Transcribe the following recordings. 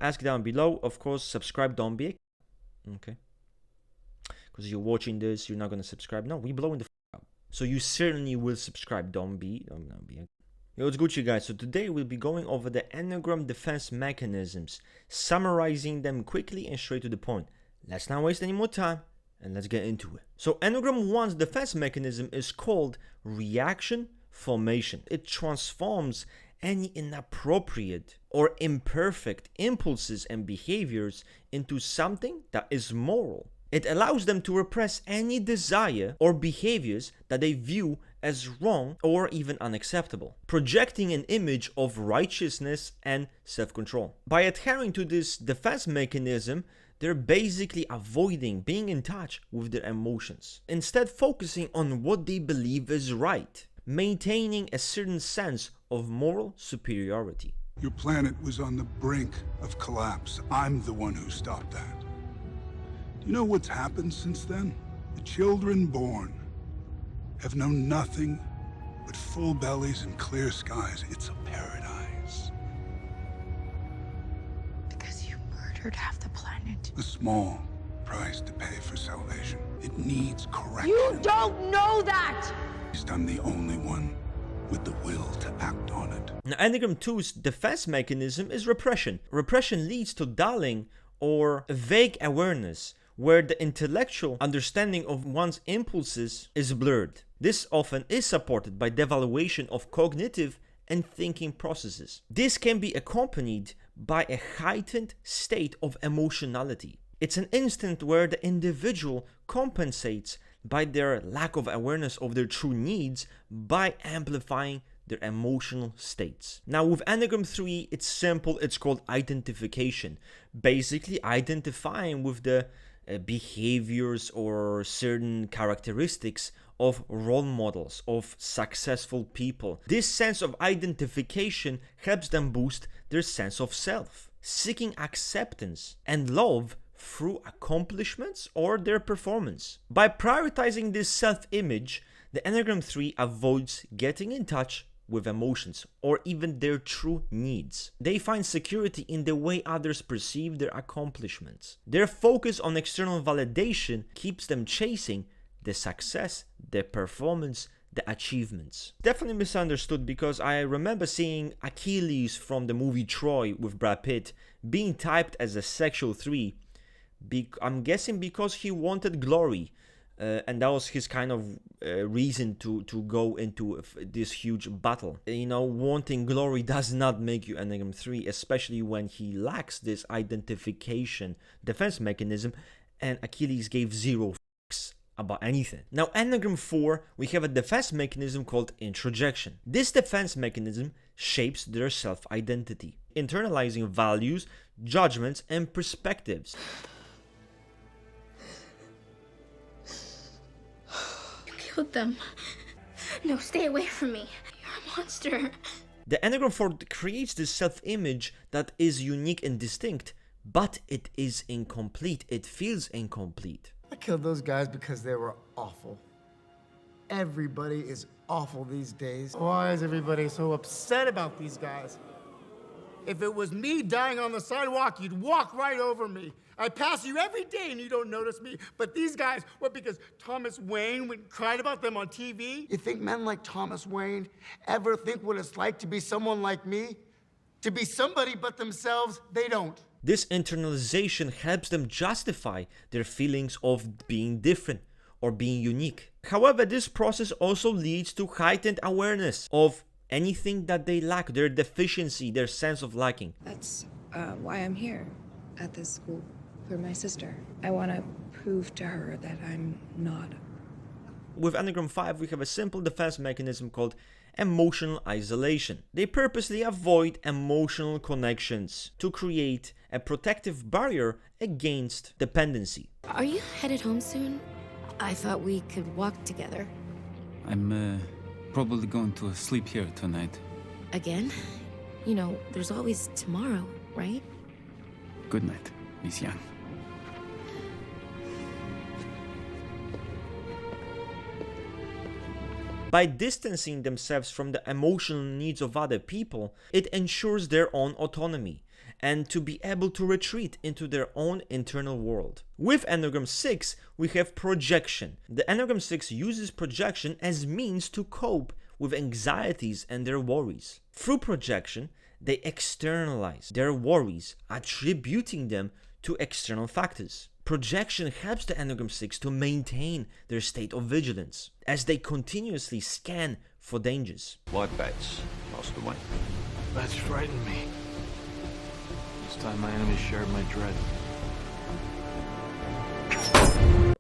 Ask down below. Of course, subscribe, don't be. Okay. Because you're watching this, you're not going to subscribe. No, we blowing the up. So you certainly will subscribe. Don't be. Yo, what's good, you guys? So today we'll be going over the Enneagram defense mechanisms, summarizing them quickly and straight to the point. Let's not waste any more time and let's get into it. So Enneagram 1's defense mechanism is called reaction formation. It transforms any inappropriate or imperfect impulses and behaviors into something that is moral. It allows them to repress any desire or behaviors that they view as wrong or even unacceptable, projecting an image of righteousness and self-control. By adhering to this defense mechanism, they're basically avoiding being in touch with their emotions, instead focusing on what they believe is right, maintaining a certain sense of moral superiority. Your planet was on the brink of collapse. I'm the one who stopped that. Do you know what's happened since then? The children born have known nothing but full bellies and clear skies. It's a paradise. Because you murdered half the planet. A small price to pay for salvation. It needs correction. You don't know that! I'm the only one with the will to act on it. Now, Enneagram 2's defense mechanism is repression. Repression leads to dulling or vague awareness, where the intellectual understanding of one's impulses is blurred. This often is supported by devaluation of cognitive and thinking processes. This can be accompanied by a heightened state of emotionality. It's an instant where the individual compensates by their lack of awareness of their true needs by amplifying their emotional states. Now with Enneagram 3, it's simple, it's called identification. Basically identifying with the behaviors or certain characteristics of role models, of successful people. This sense of identification helps them boost their sense of self, seeking acceptance and love through accomplishments or their performance. By prioritizing this self-image, the Enneagram 3 avoids getting in touch with emotions or even their true needs. They find security in the way others perceive their accomplishments. Their focus on external validation keeps them chasing the success, the performance, the achievements. Definitely misunderstood, because I remember seeing Achilles from the movie Troy with Brad Pitt being typed as a sexual 3. I'm guessing because he wanted glory, and that was his kind of reason to go into this huge battle. You know, wanting glory does not make you Enneagram 3, especially when he lacks this identification defense mechanism, and Achilles gave zero fucks about anything. Now, Enneagram 4, we have a defense mechanism called Introjection. This defense mechanism shapes their self-identity, internalizing values, judgments, and perspectives. Killed them. No, stay away from me. You're a monster. The Enneagram 4 creates this self-image that is unique and distinct, but it is incomplete. It feels incomplete. I killed those guys because they were awful. Everybody is awful these days. Why is everybody so upset about these guys? If it was me dying on the sidewalk, you'd walk right over me. I pass you every day and you don't notice me. But these guys, what, because Thomas Wayne cried about them on TV? You think men like Thomas Wayne ever think what it's like to be someone like me? To be somebody but themselves? They don't. This internalization helps them justify their feelings of being different or being unique. However, this process also leads to heightened awareness of anything that they lack, their deficiency, their sense of lacking. That's why I'm here at this school for my sister. I want to prove to her that I'm not. With Enneagram 5, we have a simple defense mechanism called emotional isolation. They purposely avoid emotional connections to create a protective barrier against dependency. Are you headed home soon? I thought we could walk together. I'm probably going to sleep here tonight. Again? You know, there's always tomorrow, right? Good night, Miss Young. By distancing themselves from the emotional needs of other people, it ensures their own autonomy and to be able to retreat into their own internal world. With Enneagram 6, we have projection. The Enneagram 6 uses projection as means to cope with anxieties and their worries. Through projection, they externalize their worries, attributing them to external factors. Projection helps the Enneagram 6 to maintain their state of vigilance as they continuously scan for dangers. What bets? Most of the way. Bets frighten me. This time my enemies shared my dread.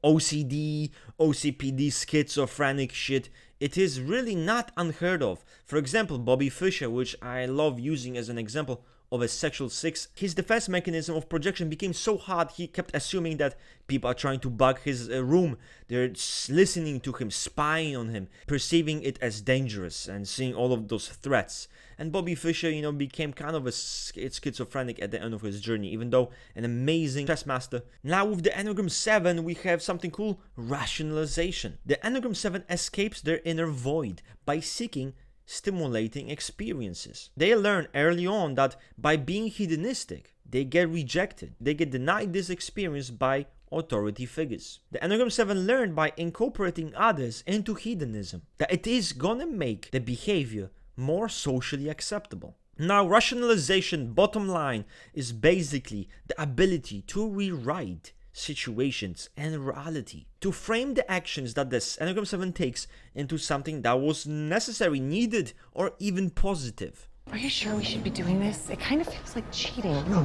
OCD, OCPD, schizophrenic shit, it is really not unheard of. For example, Bobby Fischer, which I love using as an example of a sexual 6, his defense mechanism of projection became so hard he kept assuming that people are trying to bug his room. They're listening to him, spying on him, perceiving it as dangerous and seeing all of those threats. And Bobby Fischer, became kind of a schizophrenic at the end of his journey, even though an amazing chess master. Now with the Enneagram 7, we have something called rationalization. The Enneagram 7 escapes their inner void by seeking stimulating experiences. They learn early on that by being hedonistic, they get rejected. They get denied this experience by authority figures. The Enneagram 7 learned by incorporating others into hedonism that it is gonna make the behavior more socially acceptable. Now, rationalization, bottom line, is basically the ability to rewrite situations and reality, to frame the actions that the Enneagram 7 takes into something that was necessary, needed, or even positive. Are you sure we should be doing this? It kind of feels like cheating. No,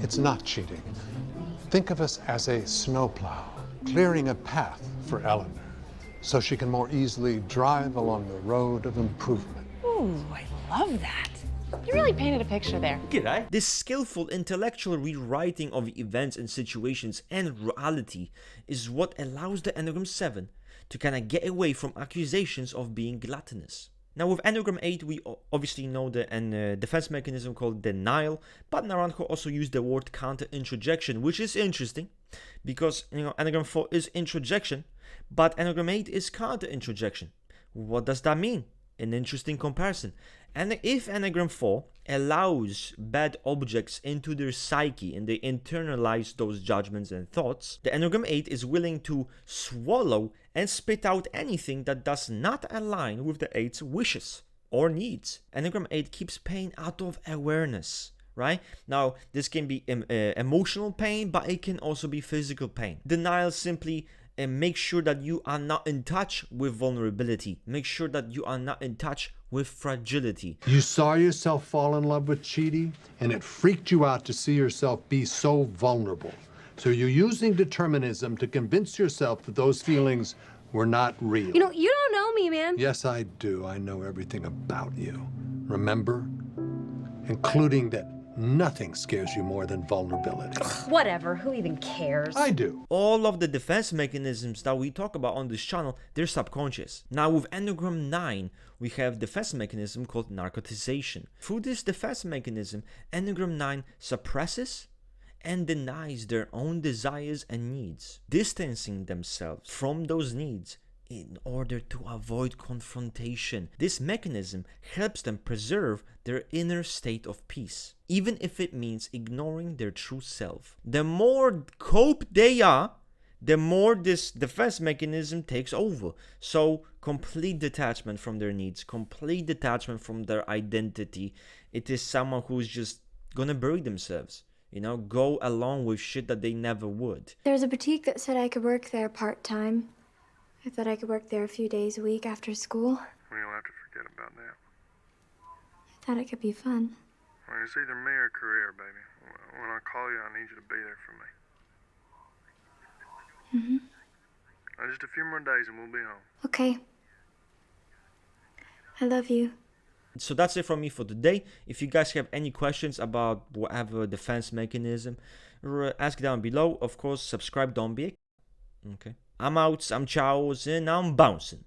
it's not cheating. Think of us as a snowplow, clearing a path for Eleanor, so she can more easily drive along the road of improvement. Ooh, I love that. You really painted a picture there. G'day. This skillful intellectual rewriting of events and situations and reality is what allows the Enneagram 7 to kind of get away from accusations of being gluttonous. Now with Enneagram 8, we obviously know the defense mechanism called denial, but Naranjo also used the word counter-introjection, which is interesting because Enneagram 4 is introjection, but Enneagram 8 is counter-introjection. What does that mean? An interesting comparison. And if Enneagram 4 allows bad objects into their psyche and they internalize those judgments and thoughts, the Enneagram 8 is willing to swallow and spit out anything that does not align with the 8's wishes or needs. Enneagram 8 keeps pain out of awareness, right? Now, this can be emotional pain, but it can also be physical pain. Denial simply make sure that you are not in touch with vulnerability. Make sure that you are not in touch with fragility. You saw yourself fall in love with Chidi, and it freaked you out to see yourself be so vulnerable. So you're using determinism to convince yourself that those feelings were not real. You don't know me, man. Yes, I do. I know everything about you. Remember? Including that nothing scares you more than vulnerability. Whatever, who even cares? I do. All of the defense mechanisms that we talk about on this channel, they're subconscious. Now with Enneagram 9, we have defense mechanism called narcotization. Through this defense mechanism, Enneagram 9 suppresses and denies their own desires and needs, distancing themselves from those needs in order to avoid confrontation. This mechanism helps them preserve their inner state of peace, even if it means ignoring their true self. The more coped they are, the more this defense mechanism takes over. So complete detachment from their needs, complete detachment from their identity. It is someone who's just gonna bury themselves, go along with shit that they never would. There's a boutique that said I could work there part-time. I thought I could work there a few days a week after school. We don't have to forget about that. I thought it could be fun. Well, it's either me or career, baby. When I call you, I need you to be there for me. Just a few more days and we'll be home. Okay. I love you. So that's it from me for today. If you guys have any questions about whatever defense mechanism, ask down below. Of course, subscribe, don't be. Okay. I'm out, I'm Charles, and I'm bouncing.